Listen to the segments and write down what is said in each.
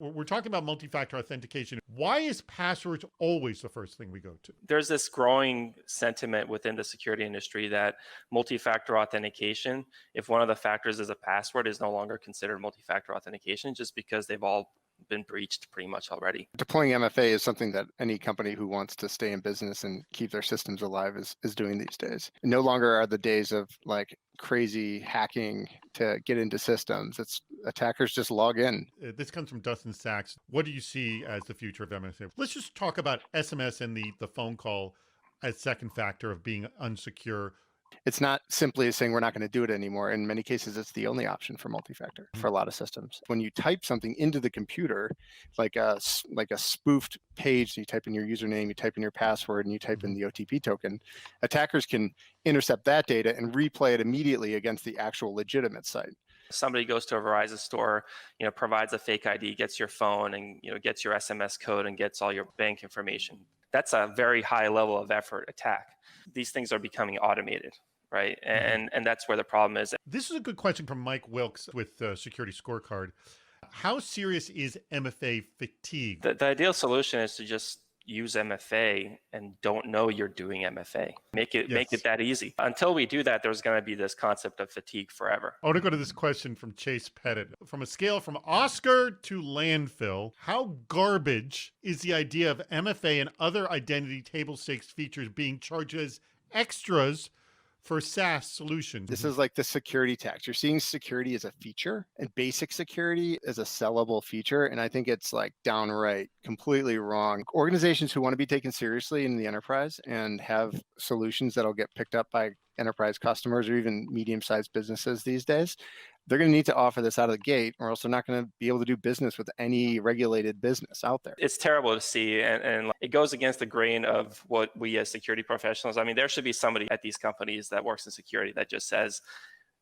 We're talking about multi-factor authentication. Why is passwords always the first thing we go to? There's this growing sentiment within the security industry that multi-factor authentication, if one of the factors is a password, is no longer considered multi-factor authentication just because they've all been breached pretty much already. Deploying MFA is something that any company who wants to stay in business and keep their systems alive is doing these days. No longer are the days of like crazy hacking to get into systems. It's attackers just log in. This comes from Dustin Sachs. What do you see as the future of MFA? Let's just talk about SMS and the phone call as second factor of being unsecure. It's not simply saying we're not going to do it anymore. In many cases, it's the only option for multi-factor for a lot of systems. When you type something into the computer, like a spoofed page, you type in your username, you type in your password, and you type in the OTP token, attackers can intercept that data and replay it immediately against the actual legitimate site. Somebody goes to a Verizon store, provides a fake ID, gets your phone, and gets your SMS code and gets all your bank information. That's a very high level of effort attack. These things are becoming automated, right? And that's where the problem is. This is a good question from Mike Wilkes with Security Scorecard. How serious is MFA fatigue? The ideal solution is to just use MFA and don't know you're doing MFA. Make it that easy. Until we do that, there's going to be this concept of fatigue forever. I want to go to this question from Chase Pettit. From a scale from Oscar to landfill, how garbage is the idea of MFA and other identity table stakes features being charged as extras for SaaS solutions? This is like the security tax. You're seeing security as a feature and basic security as a sellable feature. And I think it's like downright completely wrong. Organizations who want to be taken seriously in the enterprise and have solutions that'll get picked up by enterprise customers or even medium-sized businesses these days, they're going to need to offer this out of the gate, or else they're not going to be able to do business with any regulated business out there. It's terrible to see, and it goes against the grain of what we as security professionals, I mean, there should be somebody at these companies that works in security that just says,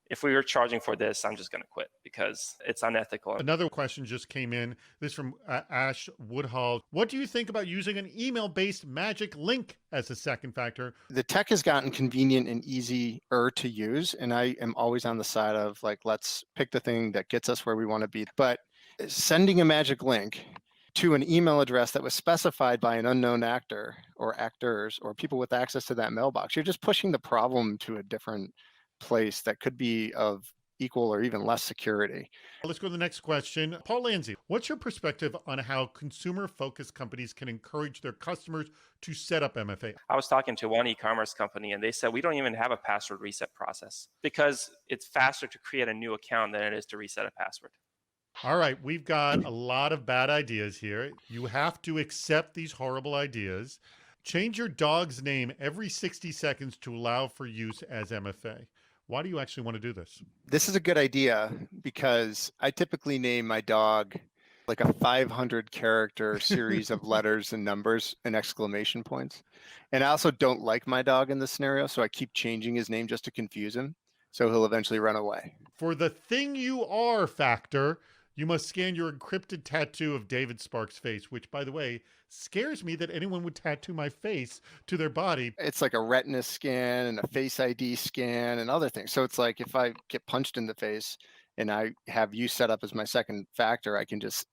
if we were charging for this, I'm just going to quit because it's unethical. Another question just came in. This from Ash Woodhall. What do you think about using an email-based magic link as a second factor? The tech has gotten convenient and easier to use, and I am always on the side of like, let's pick the thing that gets us where we want to be. But sending a magic link to an email address that was specified by an unknown actor or actors or people with access to that mailbox, you're just pushing the problem to a different place that could be of equal or even less security. Let's go to the next question. Paul Lanzi, what's your perspective on how consumer-focused companies can encourage their customers to set up MFA? I was talking to one e-commerce company and they said, we don't even have a password reset process because it's faster to create a new account than it is to reset a password. All right, we've got a lot of bad ideas here. You have to accept these horrible ideas. Change your dog's name every 60 seconds to allow for use as MFA. Why do you actually want to do this? This is a good idea because I typically name my dog like a 500 character series of letters and numbers and exclamation points. And I also don't like my dog in this scenario, so I keep changing his name just to confuse him. So he'll eventually run away. For the thing you are factor, you must scan your encrypted tattoo of David Sparks' face, which, by the way, scares me that anyone would tattoo my face to their body. It's like a retina scan and a face ID scan and other things. So it's like if I get punched in the face and I have you set up as my second factor, I can just,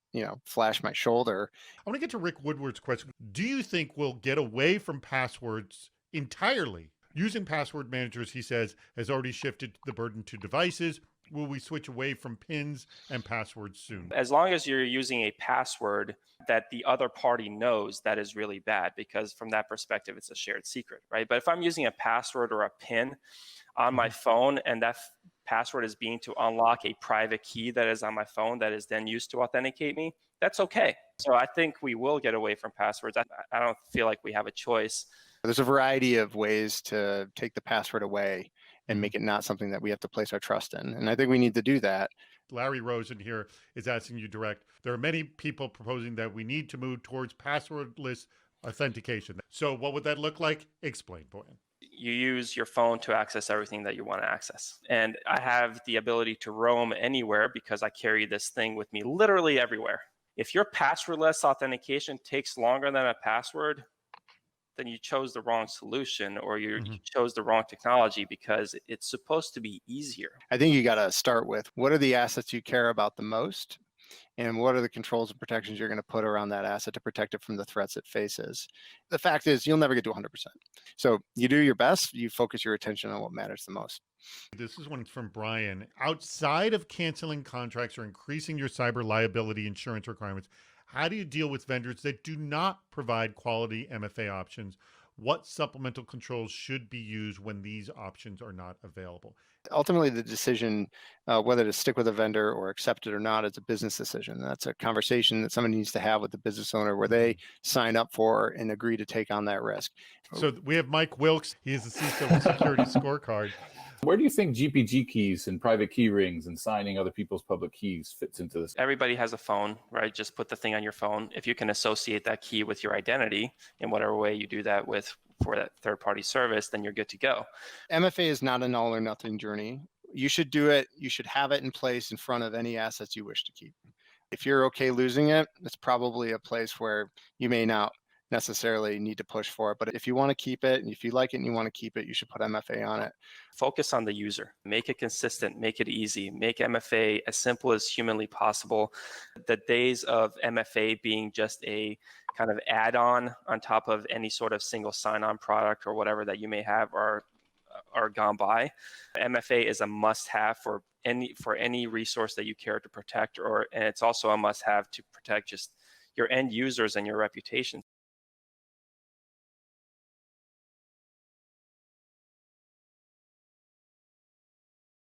flash my shoulder. I want to get to Rick Woodward's question. Do you think we'll get away from passwords entirely? Using password managers, he says, has already shifted the burden to devices. Will we switch away from PINs and passwords soon? As long as you're using a password that the other party knows, that is really bad because from that perspective, it's a shared secret, right? But if I'm using a password or a PIN on my phone and that password is being to unlock a private key that is on my phone that is then used to authenticate me, that's okay. So I think we will get away from passwords. I don't feel like we have a choice. There's a variety of ways to take the password away and make it not something that we have to place our trust in. And I think we need to do that. Larry Rosen here is asking you direct. There are many people proposing that we need to move towards passwordless authentication. So what would that look like? Explain, Bojan. You use your phone to access everything that you want to access. And I have the ability to roam anywhere because I carry this thing with me literally everywhere. If your passwordless authentication takes longer than a password, then you chose the wrong solution or you chose the wrong technology because it's supposed to be easier. I think you got to start with what are the assets you care about the most and what are the controls and protections you're going to put around that asset to protect it from the threats it faces. The fact is, you'll never get to 100%. So you do your best, you focus your attention on what matters the most. This is one from Brian. Outside of canceling contracts or increasing your cyber liability insurance requirements, how do you deal with vendors that do not provide quality MFA options? What supplemental controls should be used when these options are not available? Ultimately, the decision whether to stick with a vendor or accept it or not is a business decision. That's a conversation that somebody needs to have with the business owner where they sign up for and agree to take on that risk. So we have Mike Wilkes. He is the CISO Security Scorecard. Where do you think GPG keys and private key rings and signing other people's public keys fits into this? Everybody has a phone, right? Just put the thing on your phone. If you can associate that key with your identity in whatever way you do that with for that third-party service, then you're good to go. MFA is not an all or nothing journey. You should do it. You should have it in place in front of any assets you wish to keep. If you're okay losing it, it's probably a place where you may not necessarily need to push for it. But if you want to keep it, and if you like it and you want to keep it, you should put MFA on it. Focus on the user. Make it consistent. Make it easy. Make MFA as simple as humanly possible. The days of MFA being just a kind of add-on on top of any sort of single sign-on product or whatever that you may have are gone by. MFA is a must-have for any resource that you care to protect, and it's also a must-have to protect just your end users and your reputation.